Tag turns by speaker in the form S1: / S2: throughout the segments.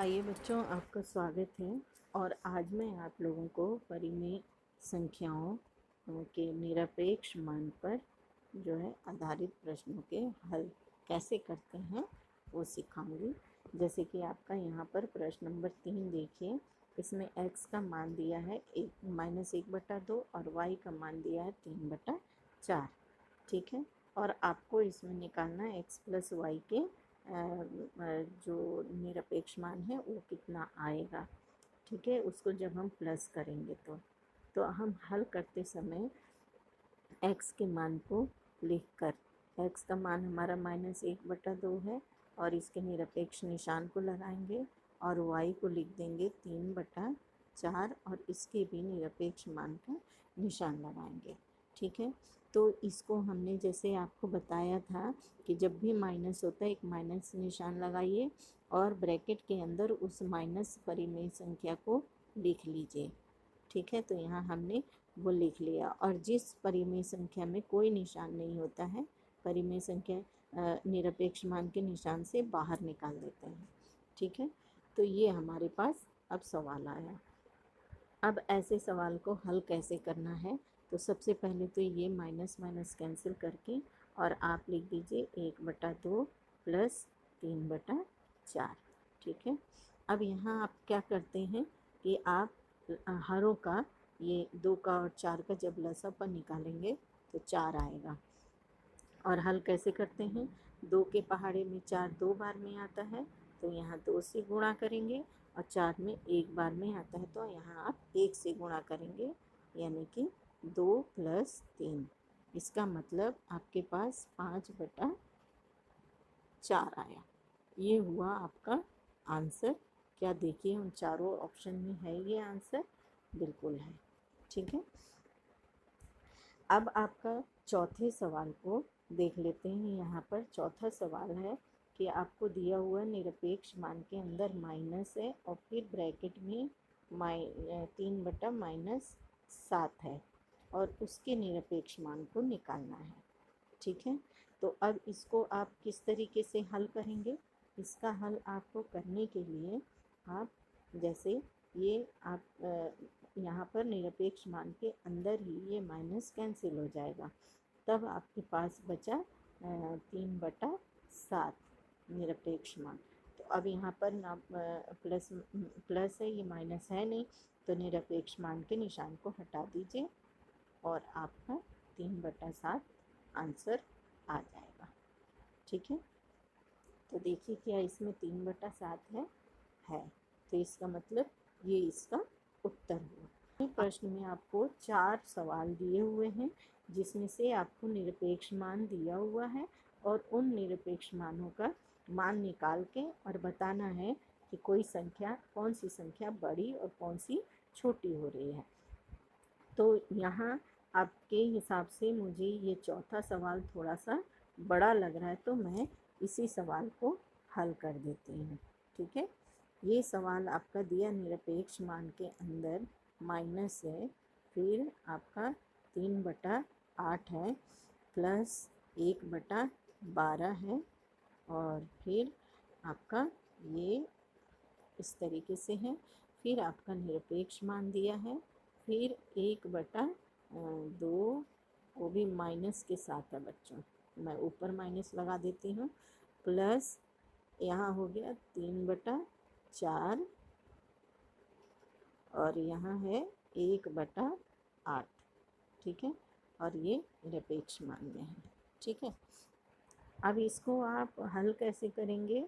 S1: आइए बच्चों, आपका स्वागत है। और आज मैं आप लोगों को परिमेय संख्याओं के निरपेक्ष मान पर जो है आधारित प्रश्नों के हल कैसे करते हैं वो सिखाऊंगी। जैसे कि आपका यहाँ पर प्रश्न नंबर 3 देखिए, इसमें x का मान दिया है -1/2 और y का मान दिया है 3/4। ठीक है, और आपको इसमें निकालना है x + y के जो निरपेक्ष मान है वो कितना आएगा। ठीक है, उसको जब हम प्लस करेंगे तो हम हल करते समय x के मान को लिखकर, x का मान हमारा -1/2 है और इसके निरपेक्ष निशान को लगाएंगे और y को लिख देंगे 3/4 और इसके भी निरपेक्ष मान का निशान लगाएंगे। ठीक है, तो इसको हमने जैसे आपको बताया था कि जब भी माइनस होता है एक माइनस निशान लगाइए और ब्रैकेट के अंदर उस माइनस परिमेय संख्या को लिख लीजिए। ठीक है, तो यहाँ हमने वो लिख लिया। और जिस परिमेय संख्या में कोई निशान नहीं होता है, परिमेय संख्या निरपेक्ष मान के निशान से बाहर निकाल देते हैं। ठीक है, तो ये हमारे पास अब सवाल आया। अब ऐसे सवाल को हल कैसे करना है, तो सबसे पहले तो ये माइनस माइनस कैंसिल करके और आप लिख दीजिए 1/2 + 3/4। ठीक है, अब यहाँ आप क्या करते हैं कि आप हरों का, ये 2 का और 4 का जब लसापा निकालेंगे तो 4 आएगा। और हल कैसे करते हैं, 2 के पहाड़े में 4 2 बार में आता है तो यहाँ 2 से गुणा करेंगे और 4 में 1 बार में आता है तो यहाँ आप 1 से गुणा करेंगे, यानी कि 2 + 3। इसका मतलब आपके पास 5/4 आया। ये हुआ आपका आंसर। क्या देखिए उन चारों ऑप्शन में है ये आंसर? बिल्कुल है। ठीक है, अब आपका चौथे सवाल को देख लेते हैं। यहाँ पर चौथा सवाल है कि आपको दिया हुआ निरपेक्ष मान के अंदर माइनस है और फिर ब्रैकेट में 3/-7 है और उसके निरपेक्ष मान को निकालना है। ठीक है, तो अब इसको आप किस तरीके से हल करेंगे? इसका हल आपको करने के लिए आप जैसे ये आप यहाँ पर निरपेक्ष मान के अंदर ही ये माइनस कैंसिल हो जाएगा, तब आपके पास बचा 3/7 निरपेक्ष मान। तो अब यहाँ पर ना प्लस है, ये माइनस है नहीं, तो निरपेक्ष मान के निशान को हटा दीजिए और आपका 3/7 आंसर आ जाएगा। ठीक है, तो देखिए क्या इसमें 3/7 है, तो इसका मतलब ये इसका उत्तर हुआ। प्रश्न में आपको 4 सवाल दिए हुए हैं जिसमें से आपको निरपेक्ष मान दिया हुआ है और उन निरपेक्ष मानों का मान निकाल के और बताना है कि कोई संख्या, कौन सी संख्या बड़ी और कौन सी छोटी हो रही है। तो यहाँ आपके हिसाब से मुझे ये चौथा सवाल थोड़ा सा बड़ा लग रहा है, तो मैं इसी सवाल को हल कर देती हूँ। ठीक है, ये सवाल आपका दिया निरपेक्ष मान के अंदर माइनस है, फिर आपका 3/8 है प्लस 1/12 है और फिर आपका ये इस तरीके से है। फिर आपका निरपेक्ष मान दिया है, फिर 1/2 वो भी माइनस के साथ है बच्चों, मैं ऊपर माइनस लगा देती हूँ, प्लस यहाँ हो गया 3/4 और यहाँ है 1/8। ठीक है, और ये निरपेक्ष मान में है। ठीक है, अब इसको आप हल कैसे करेंगे?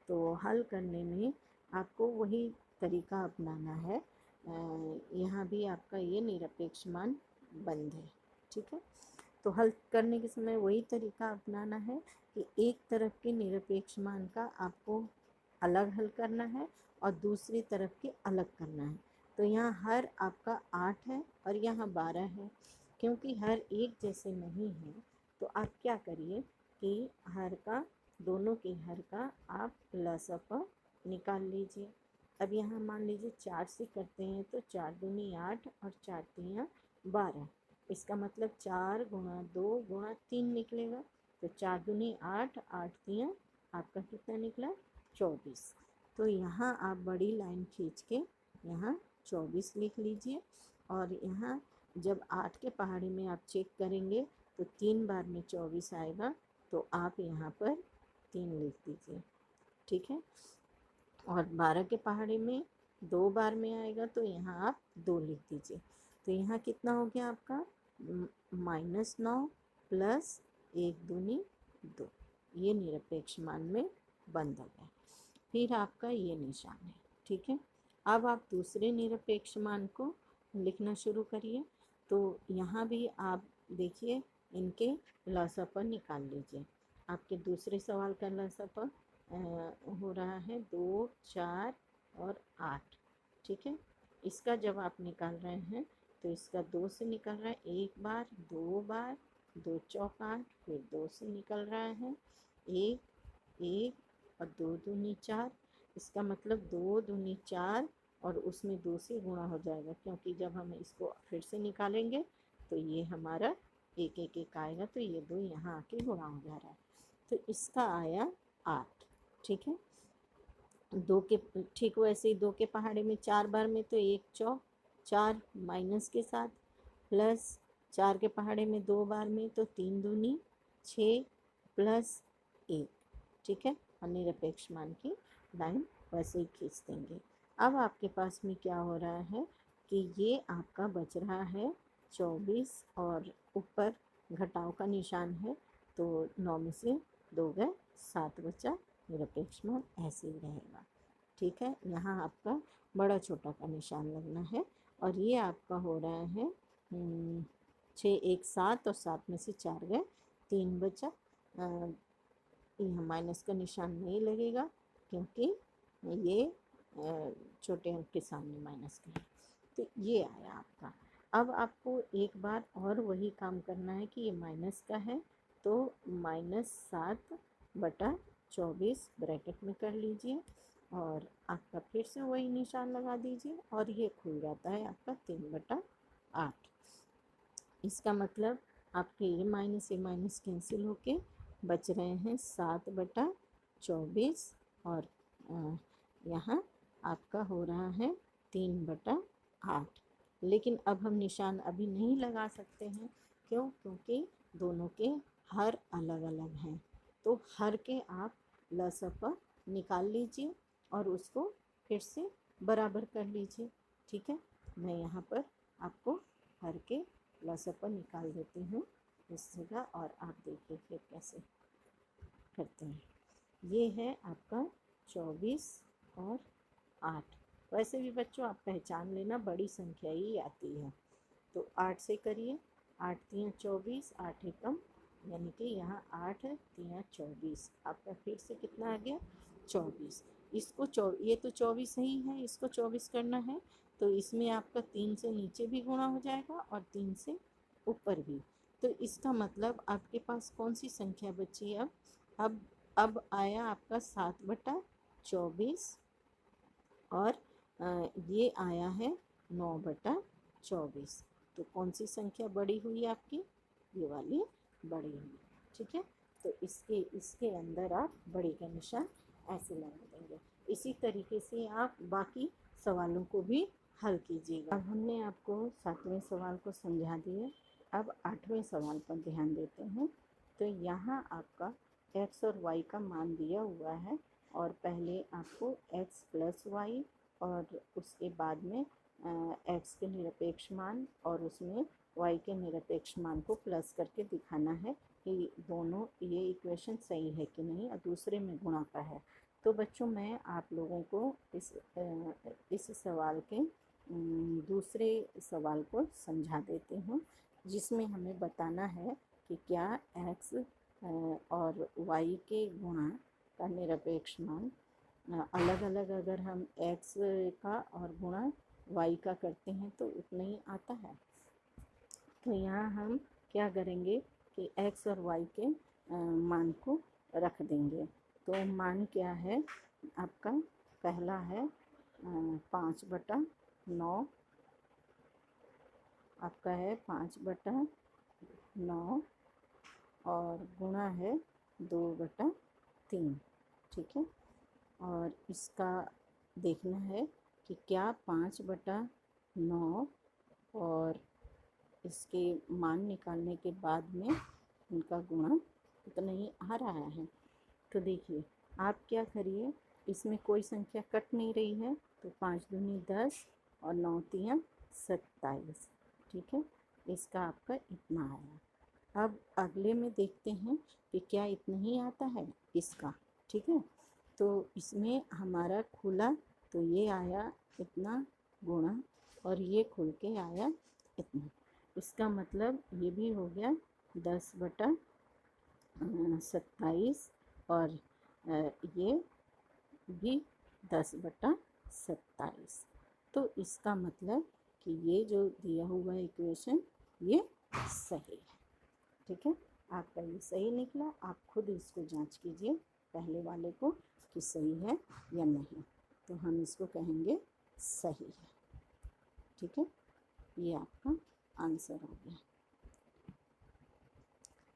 S1: तो हल करने में आपको वही तरीका अपनाना है। यहाँ भी आपका ये निरपेक्ष मान बंद है। ठीक है, तो हल करने के समय वही तरीका अपनाना है कि एक तरफ के निरपेक्ष मान का आपको अलग हल करना है और दूसरी तरफ के अलग करना है। तो यहाँ हर आपका 8 है और यहाँ 12 है। क्योंकि हर एक जैसे नहीं है तो आप क्या करिए कि हर का, दोनों के हर का आप लसापा निकाल लीजिए। अब यहाँ मान लीजिए 4 से करते हैं तो 4 दूनी 8 और 4 तियाँ 12। इसका मतलब 4 × 2 × 3 निकलेगा। तो 4 दूनी 8, 8 तियाँ आपका कितना निकला? 24। तो यहाँ आप बड़ी लाइन खींच के यहाँ 24 लिख लीजिए। और यहाँ जब 8 के पहाड़े में आप चेक करेंगे तो 3 बार में 24 आएगा, तो आप यहाँ पर 3 लिख दीजिए, ठीक है। और 12 के पहाड़े में 2 बार में आएगा, तो यहाँ आप 2 लिख दीजिए। तो यहाँ कितना हो गया आपका -9 प्लस 1 दूनी 2, ये निरपेक्ष मान में बंद हो गया। फिर आपका ये निशान है, ठीक है। अब आप दूसरे निरपेक्ष मान को लिखना शुरू करिए। तो यहाँ भी आप देखिए इनके लसापा निकाल लीजिए। आपके दूसरे सवाल का लसापा हो रहा है 2, 4 और 8, ठीक है। इसका जब आप निकाल रहे हैं तो इसका 2 से निकल रहा है 1 बार, 2 बार, 2 चौक 8, फिर 2 से निकल रहा है 1, 1 और 2 दूनी 4। इसका मतलब 2 दूनी 4 और उसमें 2 से गुणा हो जाएगा, क्योंकि जब हम इसको फिर से निकालेंगे तो ये हमारा 1, 1, 1 आएगा, तो ये 2 यहाँ आके गुणा हो जा रहा है। तो इसका आया 8, ठीक है। 2 के ठीक वैसे ही 2 के पहाड़े में 4 बार में तो 1 चौक 4 माइनस के साथ, प्लस 4 के पहाड़े में 2 बार में तो 3 दूनी 6 प्लस 1, ठीक है। और निरपेक्ष मान की लाइन वैसे ही खींच देंगे। अब आपके पास में क्या हो रहा है कि ये आपका बच रहा है 24 और ऊपर घटाव का निशान है, तो 9 में से 2 गए 7 बचा, निरपेक्ष मान ऐसे ही रहेगा, ठीक है। यहाँ आपका बड़ा छोटा का निशान लगना है। और ये आपका हो रहा है 6, 1, 7 और 7 में से 4 गए 3 बचा। यहाँ माइनस का निशान नहीं लगेगा क्योंकि ये छोटे अंक के सामने माइनस का है। तो ये आया आपका। अब आपको एक बार और वही काम करना है कि ये माइनस का है, तो -7 बटा 24 ब्रैकेट में कर लीजिए और आपका फिर से वही निशान लगा दीजिए और ये खुल जाता है आपका 3 बटा 8। इसका मतलब आपके ये माइनस कैंसिल होके बच रहे हैं 7 बटा 24 और यहाँ आपका हो रहा है 3 बटा 8। लेकिन अब हम निशान अभी नहीं लगा सकते हैं, क्यों? क्योंकि दोनों के हर अलग अलग हैं। तो हर के आप लसापा निकाल लीजिए और उसको फिर से बराबर कर लीजिए, ठीक है। मैं यहाँ पर आपको हर के लसापा निकाल देती हूँ इस जगह और आप देखिए फिर कैसे करते हैं। ये है आपका 24 और 8। वैसे भी बच्चों आप पहचान लेना, बड़ी संख्या ही आती है। तो 8 से करिए, 8 तियाँ 24, 8 एकम यानी कि यहाँ 8 तियाँ 24, आपका फिर से कितना आ गया 24। इसको ये तो 24 ही है, इसको 24 करना है तो इसमें आपका 3 से नीचे भी गुणा हो जाएगा और 3 से ऊपर भी। तो इसका मतलब आपके पास कौन सी संख्या बची अब आया आपका 7 बटा 24 और ये आया है 9 बटा 24। तो कौन सी संख्या बड़ी हुई आपकी? ये वाली बड़ी हुई, ठीक है। तो इसके अंदर आप बड़ी का निशान ऐसे लगा देंगे। इसी तरीके से आप बाकी सवालों को भी हल कीजिएगा। अब हमने आपको 7वें सवाल को समझा दिया। अब 8वें सवाल पर ध्यान देते हैं। तो यहाँ आपका x और y का मान दिया हुआ है और पहले आपको x प्लस वाई और उसके बाद में x के निरपेक्ष मान और उसमें y के निरपेक्ष मान को प्लस करके दिखाना है कि दोनों ये इक्वेशन सही है कि नहीं, और दूसरे में गुणा का है। तो बच्चों मैं आप लोगों को इस सवाल के दूसरे सवाल को समझा देती हूँ, जिसमें हमें बताना है कि क्या x और y के गुणा का निरपेक्ष मान अलग अलग अगर हम x का और गुणा y का करते हैं तो उतना ही आता है। तो यहाँ हम क्या करेंगे कि x और y के मान को रख देंगे। तो मान क्या है आपका? पहला है 5 बटा 9, आपका है 5 बटा 9 और गुणा है 2 बटा 3, ठीक है। और इसका देखना है कि क्या 5/9 और इसके मान निकालने के बाद में इनका गुणा उतना ही आ रहा है। तो देखिए आप क्या करिए, इसमें कोई संख्या कट नहीं रही है, तो 5 दूनी 10 और 9 तियां 27, ठीक है। इसका आपका इतना आया। अब अगले में देखते हैं कि क्या इतना ही आता है इसका, ठीक है। तो इसमें हमारा खुला तो ये आया इतना गुणा और ये खुल के आया इतना। इसका मतलब ये भी हो गया 10/27 और ये भी 10/27। तो इसका मतलब कि ये जो दिया हुआ इक्वेशन ये सही है, ठीक है। आपका ये सही निकला। आप खुद इसको जांच कीजिए पहले वाले को कि सही है या नहीं। तो हम इसको कहेंगे सही है, ठीक है। ये आपका आंसर हो गया।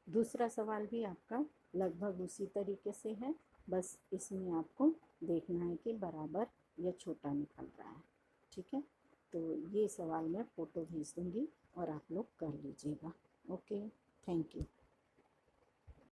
S1: दूसरा सवाल भी आपका लगभग उसी तरीके से है, बस इसमें आपको देखना है कि बराबर या छोटा निकल रहा है, ठीक है। तो ये सवाल मैं फ़ोटो भेज दूँगी और आप लोग कर लीजिएगा। Okay, thank you.